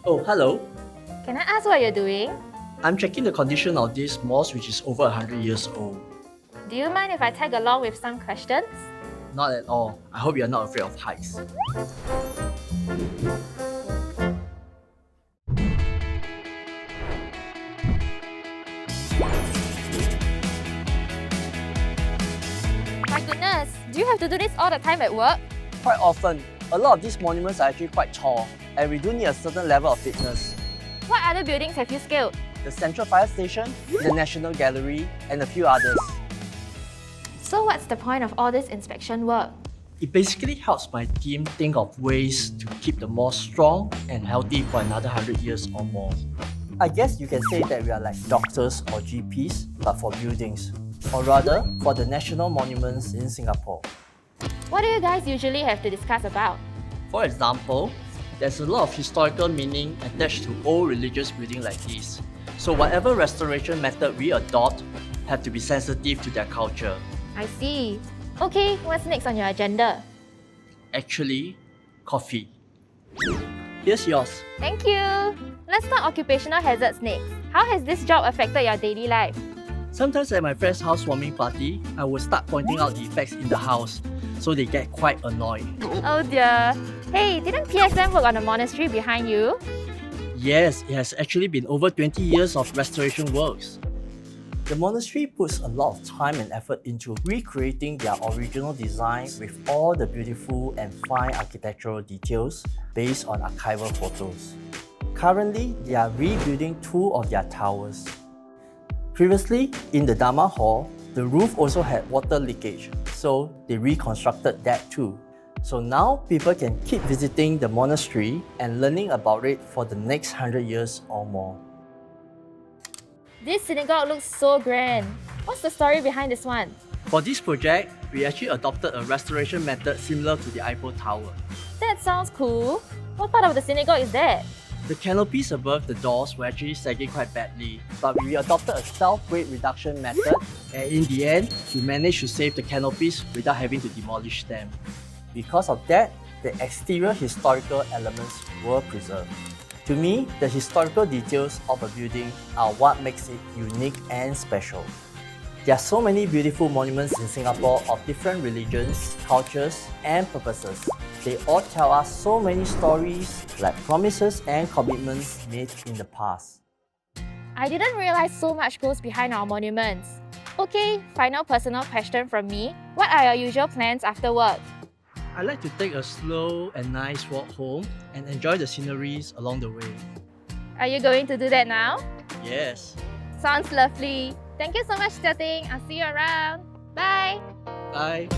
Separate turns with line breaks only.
Oh, hello.
Can I ask what you're doing?
I'm checking the condition of this mosque which is over 100 years old.
Do you mind if I tag along with some questions?
Not at all. I hope you're not afraid of heights.
My goodness, do you have to do this all the time at work?
Quite often, a lot of these monuments are actually quite tall, and we do need a certain level of fitness.
What other buildings have you scaled?
The Central Fire Station, the National Gallery, and a few others.
So what's the point of all this inspection work?
It basically helps my team think of ways to keep the mosque strong and healthy for another 100 years or more. I guess you can say that we are like doctors or GPs, but for buildings. Or rather, for the national monuments in Singapore.
What do you guys usually have to discuss about?
For example, there's a lot of historical meaning attached to old religious buildings like this. So whatever restoration method we adopt have to be sensitive to their culture.
I see. Okay, what's next on your agenda?
Actually, coffee. Here's yours.
Thank you. Let's talk occupational hazards next. How has this job affected your daily life?
Sometimes at my friend's housewarming party, I will start pointing out the effects in the house, so they get quite annoyed.
Oh dear. Hey, didn't PSM work on the monastery behind you?
Yes, it has actually been over 20 years of restoration works. The monastery puts a lot of time and effort into recreating their original design with all the beautiful and fine architectural details based on archival photos. Currently, they are rebuilding two of their towers. Previously, in the Dharma Hall, the roof also had water leakage, so they reconstructed that too. So now people can keep visiting the monastery and learning about it for the next 100 years or more.
This synagogue looks so grand. What's the story behind this one?
For this project, we actually adopted a restoration method similar to the Eiffel Tower.
That sounds cool. What part of the synagogue is that?
The canopies above the doors were actually sagging quite badly, but we adopted a self-weight reduction method, and in the end, we managed to save the canopies without having to demolish them. Because of that, the exterior historical elements were preserved. To me, the historical details of a building are what makes it unique and special. There are so many beautiful monuments in Singapore of different religions, cultures, and purposes. They all tell us so many stories, like promises and commitments made in the past.
I didn't realize so much goes behind our monuments. Okay, final personal question from me. What are your usual plans after work?
I like to take a slow and nice walk home and enjoy the sceneries along the way.
Are you going to do that now?
Yes.
Sounds lovely. Thank you so much, Tia Ting. I'll see you around. Bye.
Bye.